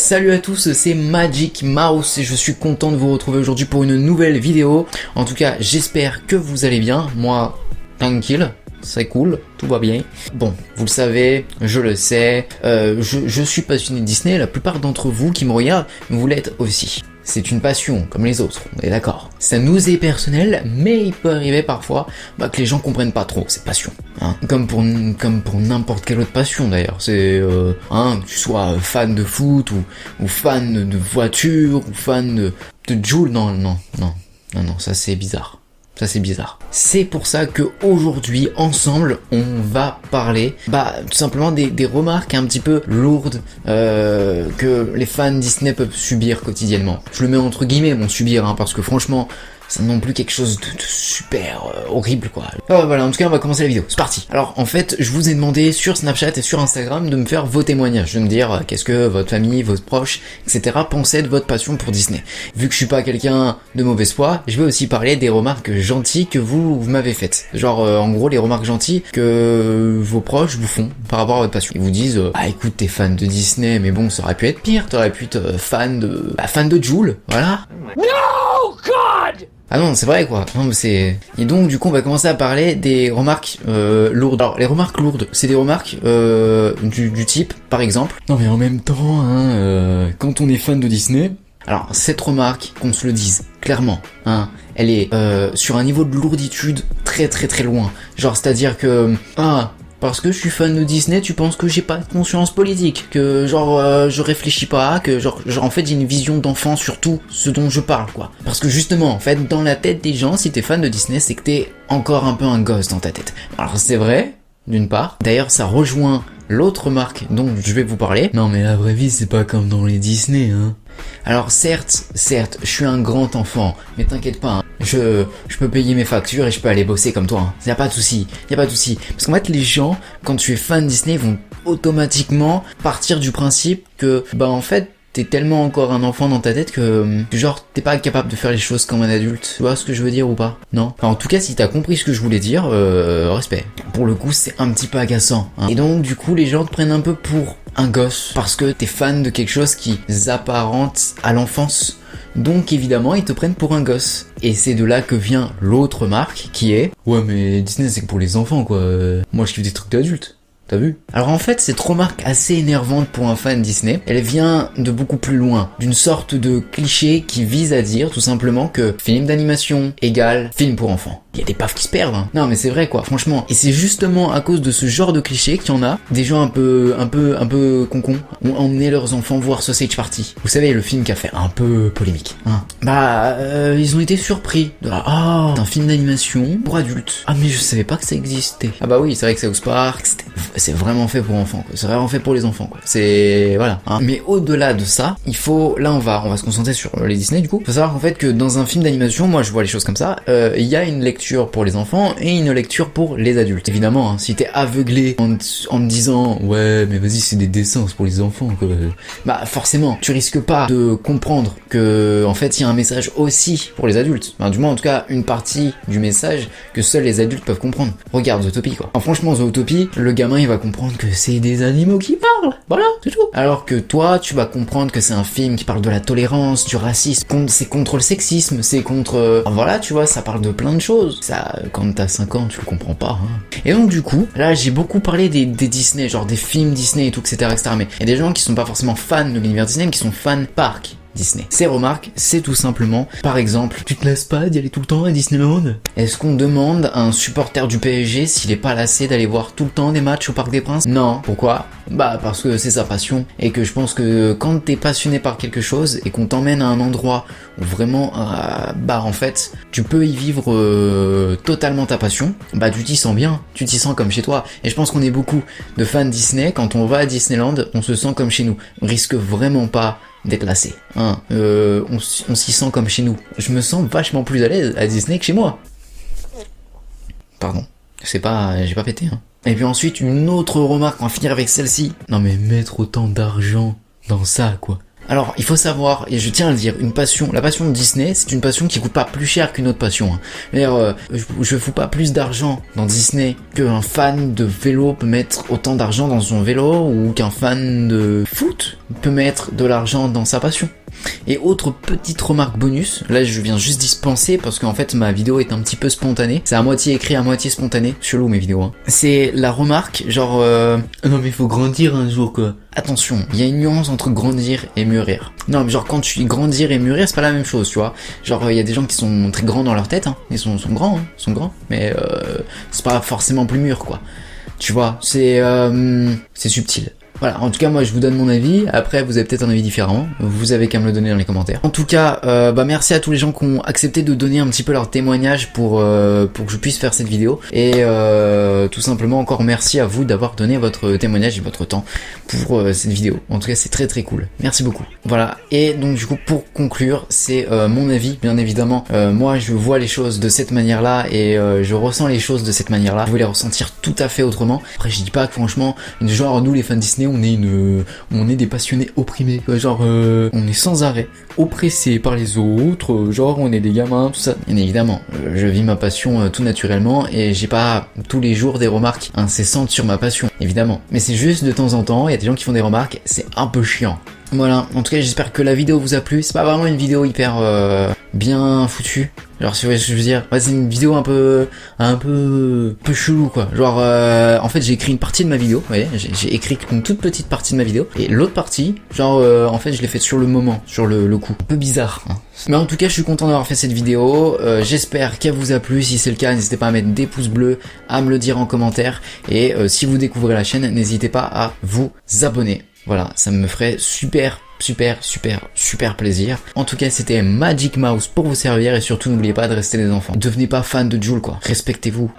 Salut à tous, c'est Magic Mouse et je suis content de vous retrouver aujourd'hui pour une nouvelle vidéo. En tout cas, j'espère que vous allez bien. Moi, tranquille, c'est cool, tout va bien. Bon, vous le savez, je le sais, je suis passionné de Disney. La plupart d'entre vous qui me regardent, vous l'êtes aussi. C'est une passion, comme les autres, on est d'accord. Ça nous est personnel, mais il peut arriver parfois que les gens comprennent pas trop cette passion. Hein. Comme pour n'importe quelle autre passion d'ailleurs. C'est, que tu sois fan de foot, ou fan de voiture, ou fan de Joule. Non, ça c'est bizarre. Ça c'est bizarre. C'est pour ça que aujourd'hui, ensemble, on va parler, tout simplement des remarques un petit peu lourdes que les fans Disney peuvent subir quotidiennement. Je le mets entre guillemets, subir, parce que franchement, c'est non plus quelque chose de super horrible, quoi. Voilà, en tout cas, on va commencer la vidéo. C'est parti. Alors, en fait, je vous ai demandé sur Snapchat et sur Instagram de me faire vos témoignages, de me dire qu'est-ce que votre famille, vos proches, etc. pensaient de votre passion pour Disney. Vu que je suis pas quelqu'un de mauvaise foi, je vais aussi parler des remarques gentilles que vous m'avez faites. Genre, en gros, les remarques gentilles que vos proches vous font par rapport à votre passion. Ils vous disent, écoute, t'es fan de Disney, mais bon, ça aurait pu être pire. T'aurais pu être fan de Joule, voilà. No, God! Ah non, c'est vrai quoi. Non, mais c'est... Et donc du coup on va commencer à parler des remarques lourdes. Alors les remarques lourdes, c'est des remarques du type, par exemple. Non mais en même temps, quand on est fan de Disney, alors cette remarque, qu'on se le dise clairement, elle est sur un niveau de lourditude très très très loin. Genre c'est-à-dire que parce que je suis fan de Disney, tu penses que j'ai pas de conscience politique, que je réfléchis pas, que genre en fait j'ai une vision d'enfant sur tout ce dont je parle, quoi. Parce que justement, en fait, dans la tête des gens, si t'es fan de Disney, c'est que t'es encore un peu un gosse dans ta tête. Alors c'est vrai, d'une part. D'ailleurs, ça rejoint l'autre marque dont je vais vous parler. Non mais la vraie vie, c'est pas comme dans les Disney, Alors certes, je suis un grand enfant, mais t'inquiète pas, je peux payer mes factures et je peux aller bosser comme toi. Y a pas de souci. Parce qu'en fait, les gens, quand tu es fan de Disney, vont automatiquement partir du principe que, en fait, t'es tellement encore un enfant dans ta tête que genre t'es pas capable de faire les choses comme un adulte. Tu vois ce que je veux dire ou pas? Non? Enfin, en tout cas, si t'as compris ce que je voulais dire, respect. Pour le coup, c'est un petit peu agaçant. Et donc, du coup, les gens te prennent un peu pour un gosse parce que t'es fan de quelque chose qui s'apparente à l'enfance. Donc évidemment, ils te prennent pour un gosse. Et c'est de là que vient l'autre marque qui est ouais mais Disney c'est que pour les enfants quoi. Moi je kiffe des trucs d'adultes. T'as vu? Alors en fait, cette remarque assez énervante pour un fan Disney, elle vient de beaucoup plus loin, d'une sorte de cliché qui vise à dire tout simplement que film d'animation égale film pour enfants. Il y a des pafs qui se perdent, Non mais c'est vrai quoi, franchement. Et c'est justement à cause de ce genre de cliché qu'il y en a des gens un peu concons ont emmené leurs enfants voir Sausage Party. Vous savez, le film qui a fait un peu polémique. Ils ont été surpris de c'est un film d'animation pour adultes. Ah mais je savais pas que ça existait. Ah bah oui, c'est vrai que South Park, c'est vraiment fait pour enfants, quoi. C'est vraiment fait pour les enfants, quoi. C'est... voilà. Mais au-delà de ça, il faut... Là, on va se concentrer sur les Disney, du coup. Faut savoir qu'en fait, que dans un film d'animation, moi, je vois les choses comme ça, il y a une lecture pour les enfants et une lecture pour les adultes. Évidemment, si t'es aveuglé en te disant, ouais, mais vas-y, c'est des dessins, c'est pour les enfants, quoi. Forcément, tu risques pas de comprendre que, en fait, il y a un message aussi pour les adultes. Du moins, en tout cas, une partie du message que seuls les adultes peuvent comprendre. Regarde Zootopie, quoi. Franchement, Zootopie, le gamin, il va comprendre que c'est des animaux qui parlent. Voilà, c'est tout. Alors que toi, tu vas comprendre que c'est un film qui parle de la tolérance, du racisme, c'est contre le sexisme, c'est contre... voilà, tu vois, ça parle de plein de choses. Ça, quand t'as 5 ans, tu le comprends pas, Et donc, du coup, là, j'ai beaucoup parlé des Disney, genre des films Disney et tout, etc., Mais il y a des gens qui sont pas forcément fans de l'univers Disney, mais qui sont fans parc Disney. Ces remarques, c'est tout simplement, par exemple, tu te lasses pas d'y aller tout le temps à Disneyland? Est-ce qu'on demande à un supporter du PSG s'il est pas lassé d'aller voir tout le temps des matchs au Parc des Princes? Non. Pourquoi? Parce que c'est sa passion, et que je pense que quand t'es passionné par quelque chose, et qu'on t'emmène à un endroit où vraiment, en fait, tu peux y vivre totalement ta passion, tu t'y sens bien, tu t'y sens comme chez toi. Et je pense qu'on est beaucoup de fans Disney, quand on va à Disneyland, on se sent comme chez nous. On risque vraiment pas d'être lassé, on s'y sent comme chez nous. Je me sens vachement plus à l'aise à Disney que chez moi. Pardon, j'ai pas pété, Et puis ensuite, une autre remarque, on va finir avec celle-ci. Non mais mettre autant d'argent dans ça, quoi. Alors, il faut savoir, et je tiens à le dire, la passion de Disney, c'est une passion qui coûte pas plus cher qu'une autre passion. Hein. D'ailleurs, je fous pas plus d'argent dans Disney qu'un fan de vélo peut mettre autant d'argent dans son vélo, ou qu'un fan de foot peut mettre de l'argent dans sa passion. Et autre petite remarque bonus, là je viens juste dispenser parce qu'en fait ma vidéo est un petit peu spontanée, c'est à moitié écrit, à moitié spontané, chelou mes vidéos hein. C'est la remarque genre non mais faut grandir un jour quoi. Attention, il y a une nuance entre grandir et mûrir. Non mais genre quand tu dis grandir et mûrir c'est pas la même chose tu vois. Genre il y a des gens qui sont très grands dans leur tête, hein. Ils sont grands, mais c'est pas forcément plus mûr quoi. Tu vois, c'est subtil. Voilà, en tout cas moi je vous donne mon avis, après vous avez peut-être un avis différent, vous avez qu'à me le donner dans les commentaires. En tout cas, merci à tous les gens qui ont accepté de donner un petit peu leur témoignage pour que je puisse faire cette vidéo. Et tout simplement encore merci à vous d'avoir donné votre témoignage et votre temps pour cette vidéo. En tout cas c'est très très cool, merci beaucoup. Voilà, et donc du coup pour conclure, c'est mon avis bien évidemment. Moi je vois les choses de cette manière là et je ressens les choses de cette manière là. Je veux les ressentir tout à fait autrement. Après je dis pas que franchement, genre nous les fans Disney on est des passionnés opprimés, genre on est sans arrêt oppressés par les autres, genre on est des gamins, tout ça. Bien évidemment, je vis ma passion tout naturellement et j'ai pas tous les jours des remarques incessantes sur ma passion, évidemment. Mais c'est juste de temps en temps, il y a des gens qui font des remarques, c'est un peu chiant. Voilà, en tout cas j'espère que la vidéo vous a plu, c'est pas vraiment une vidéo hyper bien foutue. Genre si vous voyez ce que je veux dire, ouais, c'est une vidéo un peu chelou quoi. Genre en fait j'ai écrit une partie de ma vidéo, vous voyez, j'ai écrit une toute petite partie de ma vidéo et l'autre partie, genre en fait je l'ai faite sur le moment, sur le coup. Un peu bizarre. Hein. Mais en tout cas je suis content d'avoir fait cette vidéo, j'espère qu'elle vous a plu, si c'est le cas n'hésitez pas à mettre des pouces bleus, à me le dire en commentaire et si vous découvrez la chaîne n'hésitez pas à vous abonner. Voilà, ça me ferait super plaisir. En tout cas, c'était Magic Mouse pour vous servir et surtout n'oubliez pas de rester des enfants. Devenez pas fan de Jul quoi, respectez-vous.